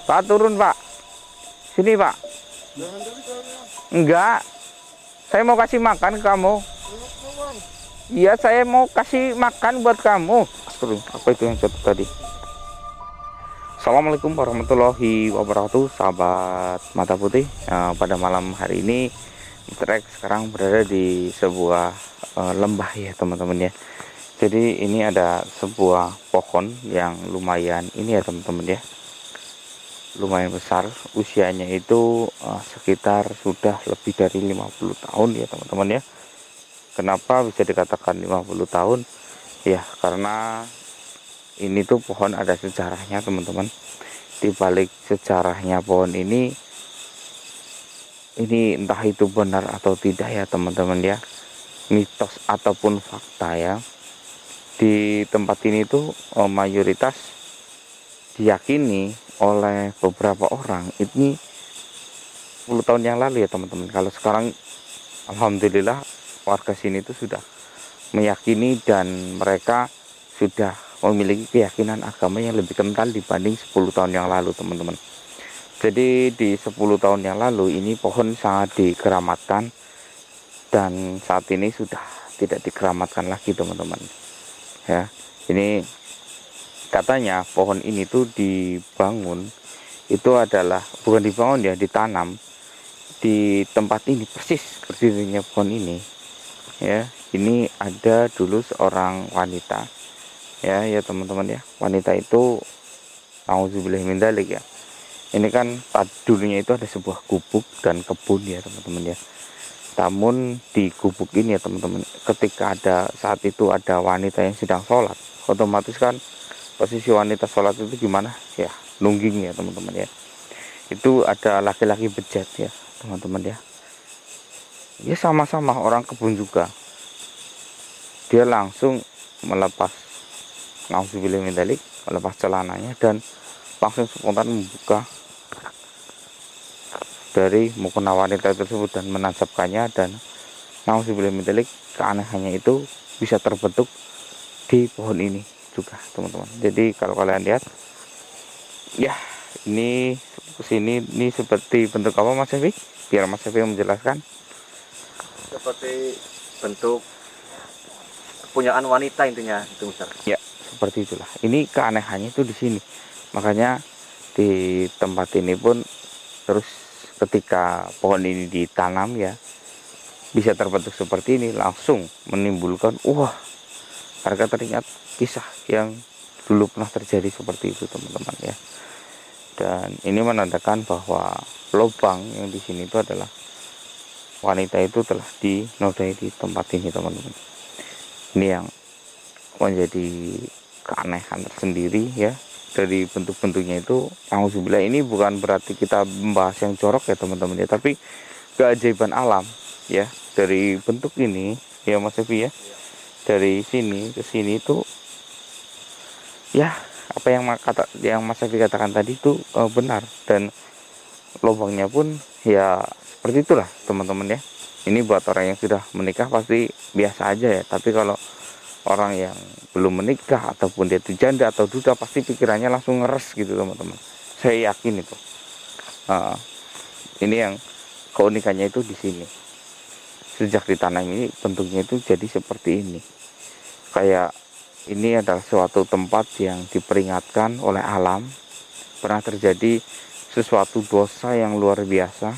Pak, turun Pak. Sini Pak. Enggak. Saya mau kasih makan ke kamu. Iya, saya mau kasih makan buat kamu. Apa itu yang jatuh tadi? Assalamualaikum warahmatullahi wabarakatuh, sahabat mata putih. Pada malam hari ini Mr. X sekarang berada di sebuah lembah ya teman-teman ya. Jadi ini ada sebuah pohon yang lumayan ini ya teman-teman ya, lumayan besar. Usianya itu sekitar sudah lebih dari 50 tahun ya teman-teman ya. Kenapa bisa dikatakan 50 tahun? Ya karena ini tuh pohon ada sejarahnya teman-teman. Di balik sejarahnya pohon ini entah itu benar atau tidak ya teman-teman ya, mitos ataupun fakta ya. Di tempat ini tuh mayoritas diyakini oleh beberapa orang ini 10 tahun yang lalu ya teman-teman. Kalau sekarang alhamdulillah warga sini itu sudah meyakini dan mereka sudah memiliki keyakinan agama yang lebih kental dibanding 10 tahun yang lalu teman-teman. Jadi di 10 tahun yang lalu ini pohon sangat dikeramatkan dan saat ini sudah tidak dikeramatkan lagi teman-teman ya. Ini katanya pohon ini tuh dibangun itu adalah bukan dibangun ya, ditanam di tempat ini persis berdirinya pohon ini ya. Ini ada dulu seorang wanita ya teman-teman ya. Wanita itu auzubillah min dzalik ya. Ini kan dulunya itu ada sebuah gubuk dan kebun ya teman-teman ya. Namun di gubuk ini ya teman-teman, ketika saat itu ada wanita yang sedang sholat, otomatis kan posisi wanita sholat itu gimana ya, nungging ya teman-teman ya. Itu ada laki-laki bejat ya teman-teman ya. Ya sama-sama orang kebun juga. Dia langsung melepas celananya dan langsung spontan membuka dari mukena wanita tersebut dan menancapkannya. Dan keanehannya itu bisa terbentuk di pohon ini juga teman-teman. Jadi kalau kalian lihat ya, ini kesini ini seperti bentuk apa Mas Evi? Biar Mas Evi menjelaskan. Seperti bentuk kepunyaan wanita intinya itu Mister. Ya seperti itulah. Ini keanehannya itu di sini. Makanya di tempat ini pun terus ketika pohon ini ditanam ya, bisa terbentuk seperti ini, langsung menimbulkan harga teringat kisah yang dulu pernah terjadi seperti itu teman-teman ya. Dan ini menandakan bahwa lubang yang di sini itu adalah wanita itu telah dinodai di tempat ini teman-teman. Ini yang menjadi keanehan tersendiri ya. Dari bentuk-bentuknya itu, alhamdulillah, ini bukan berarti kita membahas yang jorok ya teman-teman ya, tapi keajaiban alam ya. Dari bentuk ini ya Mas Evi ya, dari sini ke sini itu ya, apa yang Mas Evi katakan tadi itu benar. Dan lubangnya pun ya seperti itulah teman-teman ya. Ini buat orang yang sudah menikah pasti biasa aja ya, tapi kalau orang yang belum menikah ataupun dia itu janda atau duda, pasti pikirannya langsung ngeres gitu teman-teman. Saya yakin itu. Ini yang keunikannya itu di sini. Sejak ditanam ini bentuknya itu jadi seperti ini. Kayak ini adalah suatu tempat yang diperingatkan oleh alam. Pernah terjadi sesuatu dosa yang luar biasa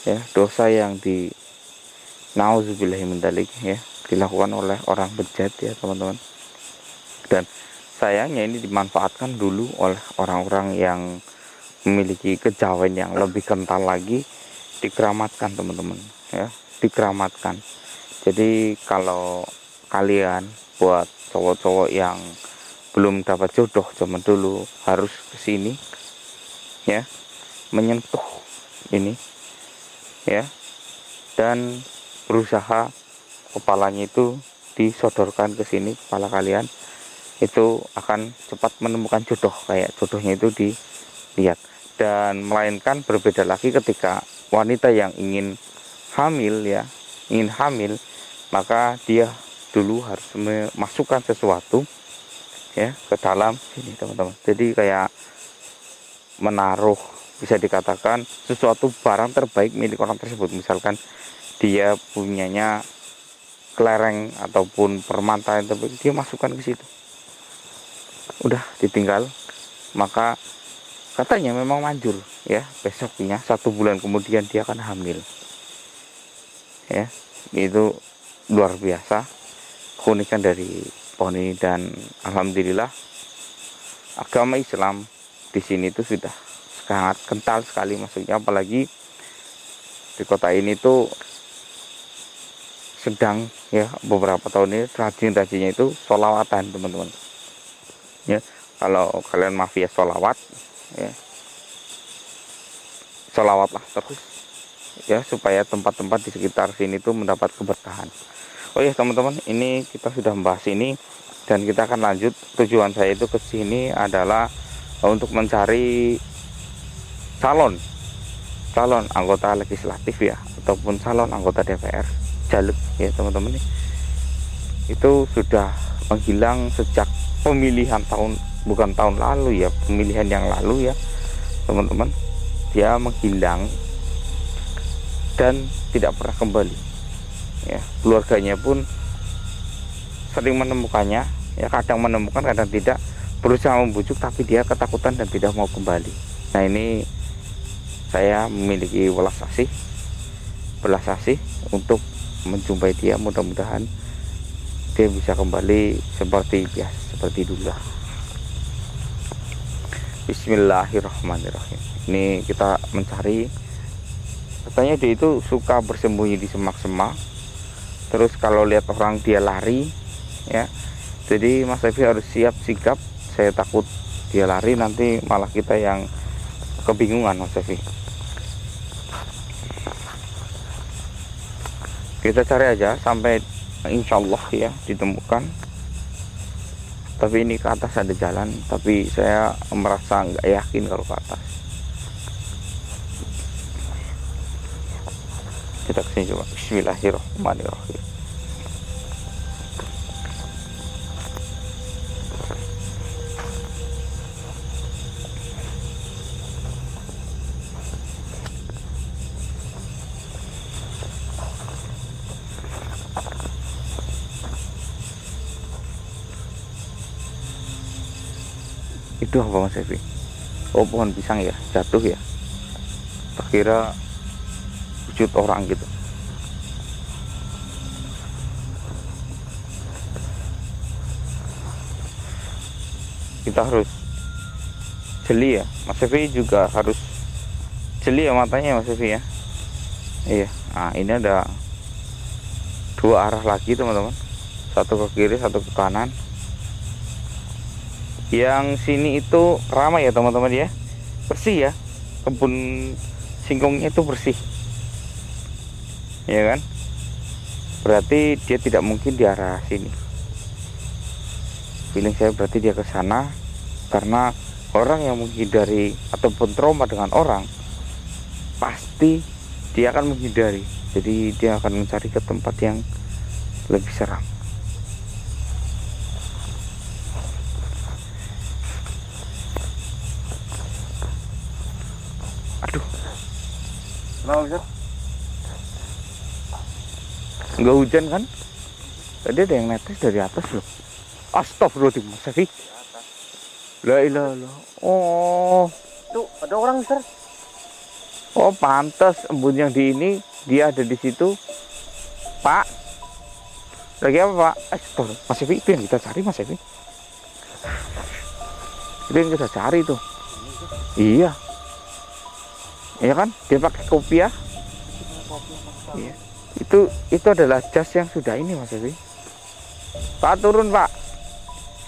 ya, dosa yang nauzubillahi min dzalik ya, dilakukan oleh orang bejat ya teman-teman. Dan sayangnya ini dimanfaatkan dulu oleh orang-orang yang memiliki kejawen yang lebih kental lagi, dikeramatkan teman-teman ya, dikeramatkan. Jadi kalau kalian buat cowok-cowok yang belum dapat jodoh zaman dulu, harus kesini ya, menyentuh ini ya, dan berusaha kepalanya itu disodorkan ke sini, kepala kalian itu akan cepat menemukan jodoh, kayak jodohnya itu dilihat. Dan melainkan berbeda lagi ketika wanita yang ingin hamil ya, maka dia dulu harus memasukkan sesuatu ya ke dalam sini teman-teman. Jadi kayak menaruh, bisa dikatakan sesuatu barang terbaik milik orang tersebut. Misalkan dia punyanya kelereng ataupun permata yang terbaik, dia masukkan ke situ, udah ditinggal. Maka katanya memang manjur ya, besoknya 1 bulan kemudian dia akan hamil ya. Itu luar biasa keunikan dari pohon ini. Dan alhamdulillah agama Islam di sini itu sudah sangat kental sekali masuknya, apalagi di kota ini tuh sedang ya beberapa tahun ini rajin-rajinnya itu sholawatan teman-teman ya. Kalau kalian mafia sholawat ya, sholawatlah terus ya, supaya tempat-tempat di sekitar sini tuh mendapat keberkahan. Oh ya teman-teman, ini kita sudah membahas ini dan kita akan lanjut. Tujuan saya itu ke sini adalah untuk mencari calon anggota legislatif ya, ataupun calon anggota DPR caleg ya teman-teman. Itu sudah menghilang sejak pemilihan bukan tahun lalu ya, pemilihan yang lalu ya teman-teman. Dia menghilang dan tidak pernah kembali ya. Keluarganya pun sering menemukannya ya, kadang menemukan kadang tidak, berusaha membujuk tapi dia ketakutan dan tidak mau kembali. Nah ini saya memiliki belas asih untuk menjumpai dia. Mudah-mudahan dia bisa kembali seperti biasa, seperti dulu. Bismillahirrahmanirrahim. Ini kita mencari, katanya dia itu suka bersembunyi di semak-semak. Terus kalau lihat orang dia lari ya. Jadi Mas Evi harus siap sigap. Saya takut dia lari nanti malah kita yang kebingungan Mas Evi. Kita cari aja sampai insya Allah ya ditemukan. Tapi ini ke atas ada jalan, tapi saya merasa nggak yakin kalau ke atas. Kita kesini coba. Bismillahirrahmanirrahim. Itu apa Mas Evi? Oh pohon pisang ya, jatuh ya. Terkira wujud orang gitu. Kita harus jeli ya, Mas Evi juga harus jeli ya matanya Mas Evi ya. Iya, nah ini ada 2 arah lagi teman-teman, satu ke kiri satu ke kanan. Yang sini itu ramai ya teman-teman ya, bersih ya, kebun singkongnya itu bersih ya kan, berarti dia tidak mungkin di arah sini. Feeling saya berarti dia ke sana, karena orang yang menghindari ataupun trauma dengan orang pasti dia akan menghindari, jadi dia akan mencari ke tempat yang lebih seram. Aduh, Kenapa Ustaz? nggak hujan kan? Tadi ada yang netes dari atas loh. Astagfirullahaladzim, Mas Evi. La ilaha illallah. Oh, Tuh, ada orang Ustaz. oh pantas embun yang di ini dia ada di situ. Pak, lagi apa Pak? Astagfirullah, Mas Evi, itu yang kita cari Mas Evi. Itu yang kita cari tuh. Iya. Iya kan? Dia pakai kopiah. Iya. Itu adalah jas yang sudah ini Mas Evi. Pak turun Pak.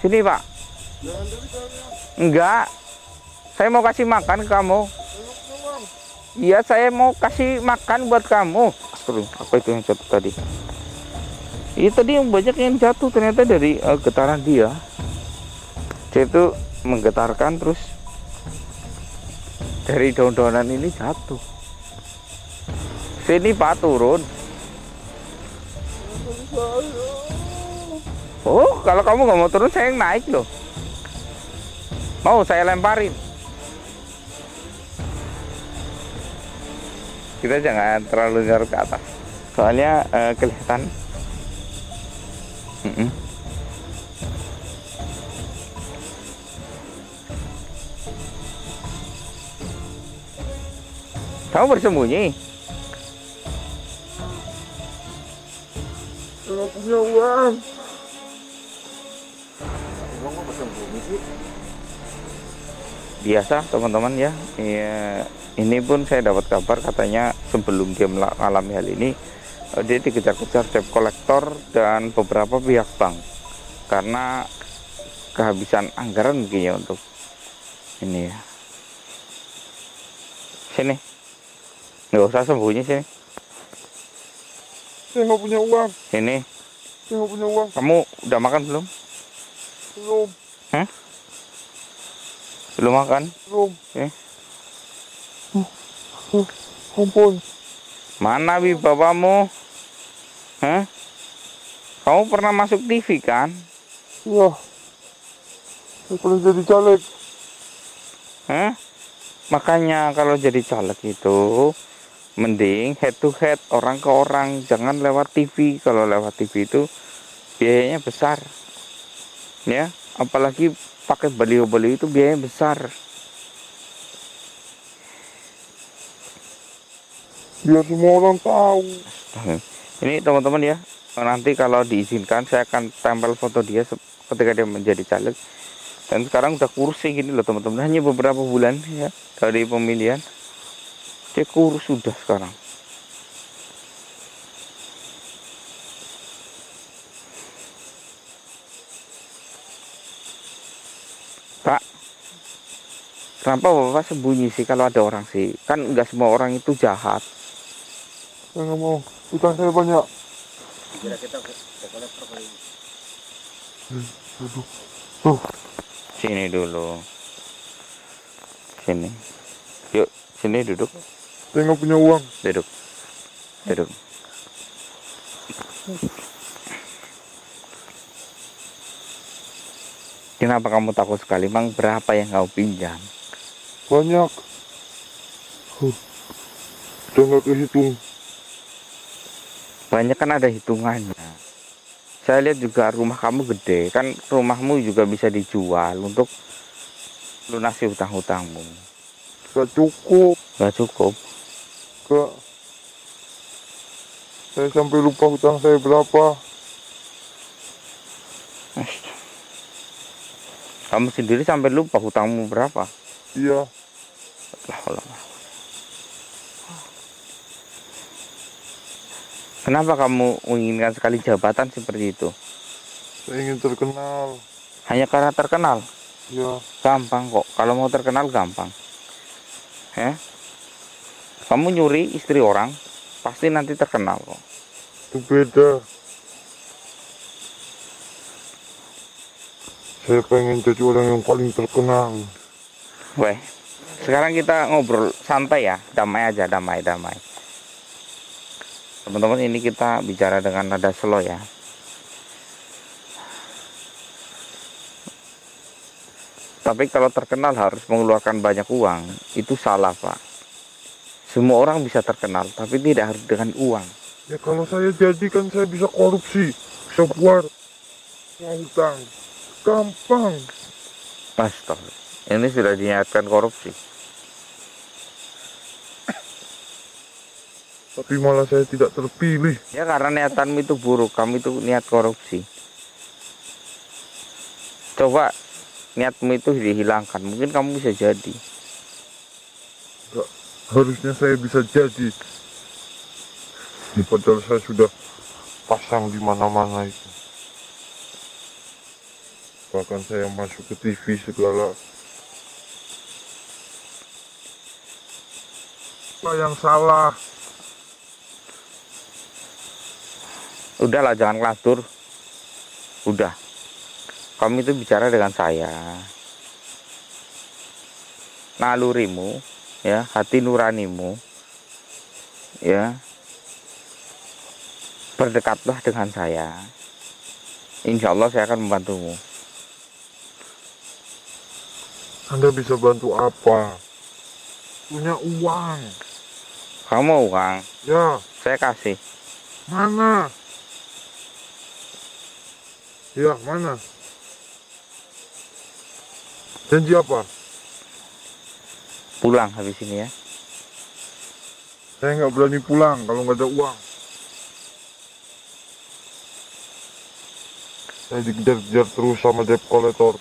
Sini Pak. Enggak. Saya mau kasih makan ke kamu. Iya, saya mau kasih makan buat kamu. Astagfirullah, apa itu yang jatuh tadi? Iya tadi yang banyak yang jatuh ternyata dari getaran dia. Dia itu menggetarkan terus dari daun-daunan ini jatuh. Sini Pak turun. Oh, kalau kamu nggak mau turun, saya yang naik loh. Mau saya lemparin. Kita jangan terlalu ngarep ke atas. Soalnya kelihatan. Mm-mm. Kamu bersembunyi. Nggak punya uang. Uang kok bersembunyi sih? Biasa teman-teman ya. Iya, ini pun saya dapat kabar katanya sebelum dia mengalami hal ini dia dikejar-kejar debt collector dan beberapa pihak bank karena kehabisan anggaran mungkin ya untuk ini ya. Sini, nggak usah sembunyi sini. Saya nggak punya uang. Sini, Saya nggak punya uang. kamu udah makan belum? Belum. Hah? Belum makan? Belum. Ampun. Mana bapamu? Hah? Kamu pernah masuk TV kan? Iya. Saya pengen jadi caleg. Hah? Makanya kalau jadi caleg itu mending head to head, orang ke orang, jangan lewat TV. Kalau lewat TV itu biayanya besar. Ya, apalagi pakai baliho-baliho itu biayanya besar. Biar semua orang tahu. Ini teman-teman ya, nanti kalau diizinkan saya akan tempel foto dia ketika dia menjadi caleg. Dan sekarang udah kurus sih gini loh teman-teman, hanya beberapa bulan ya dari pemilihan dia kurus sudah sekarang. Pak, kenapa bapak sembunyi sih kalau ada orang sih? Kan nggak semua orang itu jahat. Saya nggak mau. Utang saya banyak. Kira kita kolektor kali. Tuh. Sini dulu. Sini. Yuk, sini duduk. Saya nggak punya uang. Duduk. Duduk. Kenapa kamu takut sekali? Mang berapa yang kau pinjam? Banyak. Udah nggak kehitung. Banyak kan ada hitungannya. Saya lihat juga rumah kamu gede. Kan rumahmu juga bisa dijual untuk lunasi hutang-hutangmu. Gak cukup. Gak cukup. Gak. Saya sampai lupa hutang saya berapa. Kamu sendiri sampai lupa hutangmu berapa? Iya. Allah. Kenapa kamu menginginkan sekali jabatan seperti itu? Saya ingin terkenal. Hanya karena terkenal? Iya. Gampang kok. Kalau mau terkenal gampang. Ya? Kamu nyuri istri orang, pasti nanti terkenal kok. Itu beda. Saya pengen jadi orang yang paling terkenal. Weh, sekarang kita ngobrol santai ya, damai aja, damai. Teman-teman, ini kita bicara dengan nada slow ya. Tapi kalau terkenal harus mengeluarkan banyak uang, itu salah Pak. Semua orang bisa terkenal, tapi tidak harus dengan uang. Ya kalau saya jadi kan saya bisa korupsi. Bisa buat hutang. Gampang. Astaga, ini sudah diniatkan korupsi. Tapi malah saya tidak terpilih. Ya karena niatanmu itu buruk, kamu itu niat korupsi. Coba niatmu itu dihilangkan, mungkin kamu bisa jadi. Enggak, harusnya saya bisa jadi. Padahal saya sudah pasang di mana-mana itu. Bahkan saya masuk ke TV segala. Apa yang salah? Udahlah, jangan ngelatur. Udah. Kamu itu bicara dengan saya. Nalurimu, ya, hati nuranimu, ya. Berdekatlah dengan saya. Insya Allah saya akan membantumu. Anda bisa bantu apa? Punya uang. Kamu uang, Ya, saya kasih. mana? Ya, mana? Janji apa? Pulang habis ini ya. Saya nggak berani pulang kalau nggak ada uang. Saya dikejar-kejar terus sama debt collector.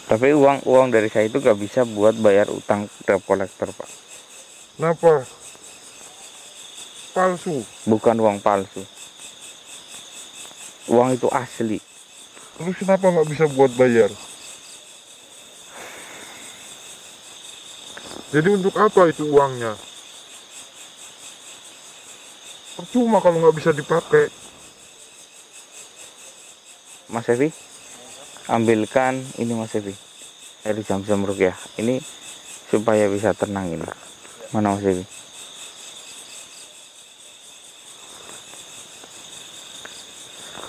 Tapi uang dari saya itu gak bisa buat bayar utang debt collector, Pak. Kenapa? Palsu. Bukan uang palsu. Uang itu asli. Terus kenapa nggak bisa buat bayar? Jadi untuk apa itu uangnya? Percuma kalau nggak bisa dipakai. Mas Evi, ambilkan ini Mas Evi. Air Zam-Zam Ruqyah. Ini supaya bisa tenang ini. Mana Mas Evi?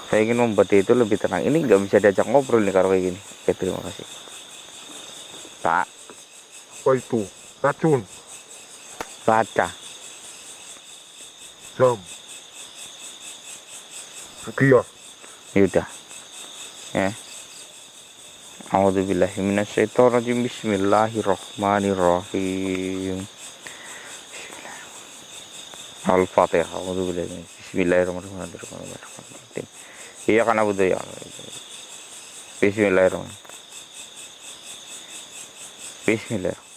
Saya ingin membuat dia itu lebih tenang. Ini nggak bisa diajak ngobrol nih kalau kayak gini. Oke, terima kasih. Pak, Apa itu? Racun. baca. Jam. Ruqyah. Yaudah. Ya. A'udzubillahi minasyaitonirrajim. Bismillahirrahmanirrahim. Al-Fatihah. A'udzubillahi. Bismillahirrahmanirrahim. Iya kan Abu Daya. Bismillahirrahmanirrahim. Bismillahirrahmanirrahim.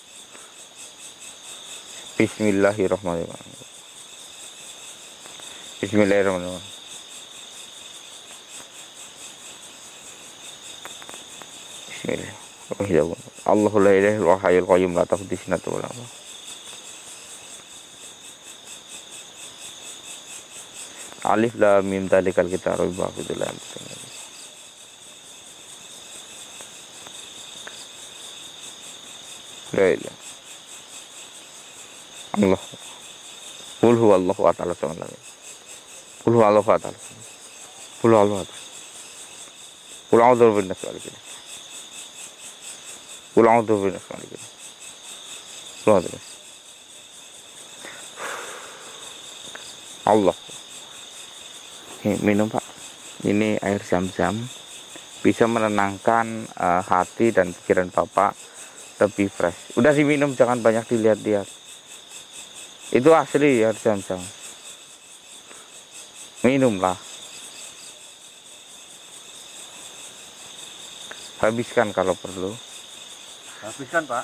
Bismillahirrahmanirrahim. Bismillahirrahmanirrahim. Allahu la ilaha illallah hayyul qayyum la ta'khudhuhu sinatun wa la nawm. Alif lam mim dzalikal kitabul la raiba fihi. La ilaha Allah. Qul huwallahu ahad. Qul huwallahu ahad. Qul huwallahu ahad. Qul a'udzu birabbin nas. Qul a'udzu birabbin nas. Qul a'udzu. Allah. Minum Pak. Ini air Zam-Zam bisa menenangkan hati dan pikiran Bapak lebih fresh. Udah diminum, jangan banyak dilihat-lihat. Itu asli air Zam-Zam. Minumlah. Habiskan kalau perlu. Habiskan, Pak.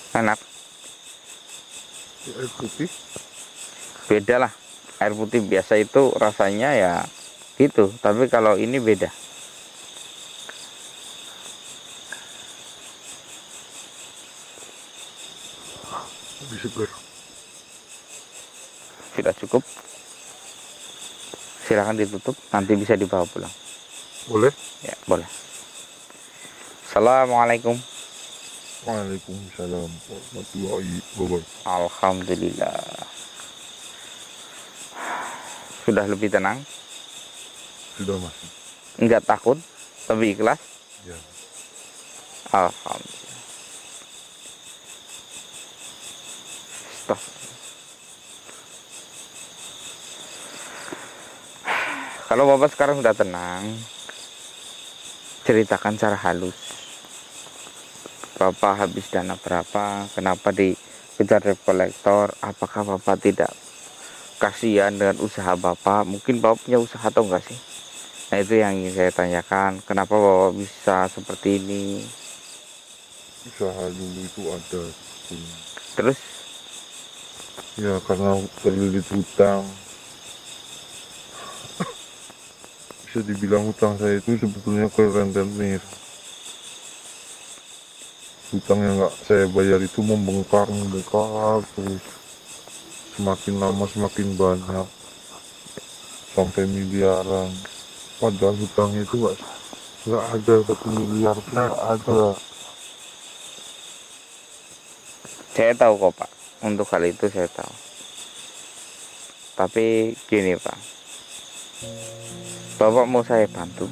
Enak. Air putih. Beda lah. Air putih biasa itu rasanya ya gitu. Tapi kalau ini beda. Lebih segar. Sudah cukup. Silakan ditutup. Nanti bisa dibawa pulang. Boleh? Ya, boleh. Assalamualaikum. Waalaikumsalam warahmatullahi wabarakatuh. Alhamdulillah. Sudah lebih tenang. Sudah masih. Enggak takut. Lebih ikhlas. Ya. Alhamdulillah. Stop. Kalau Bapak sekarang sudah tenang, ceritakan secara halus. Bapak habis dana berapa, kenapa dikejar debt collector, apakah Bapak tidak kasihan dengan usaha Bapak? Mungkin Bapak punya usaha atau enggak sih? Nah, itu yang ingin saya tanyakan, kenapa Bapak bisa seperti ini? Usaha dulu itu ada. Terus? Ya karena terlilit hutang. Bisa dibilang hutang saya itu sebetulnya ke rentenir. Hutang yang nggak saya bayar itu membengkak terus. Semakin lama semakin banyak. Sampai miliaran. Padahal hutangnya itu nggak ada 1 miliar pun nggak ada. Saya tahu kok Pak, untuk hal itu saya tahu. Tapi gini Pak, Bapak mau saya bantu?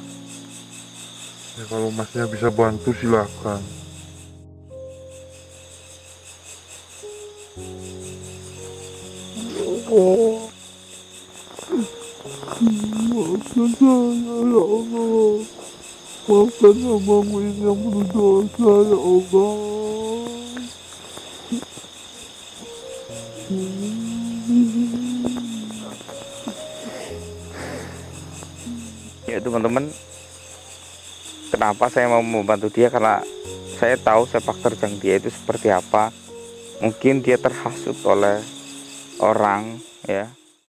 Ya, kalau masnya bisa bantu silakan. Oh, maafkan saya ya Allah. Maafkan hambamu ini yang berdosa ya Allah. Ya teman-teman, kenapa saya mau membantu dia, karena saya tahu sepak terjang dia itu seperti apa. Mungkin dia terhasut oleh orang, ya,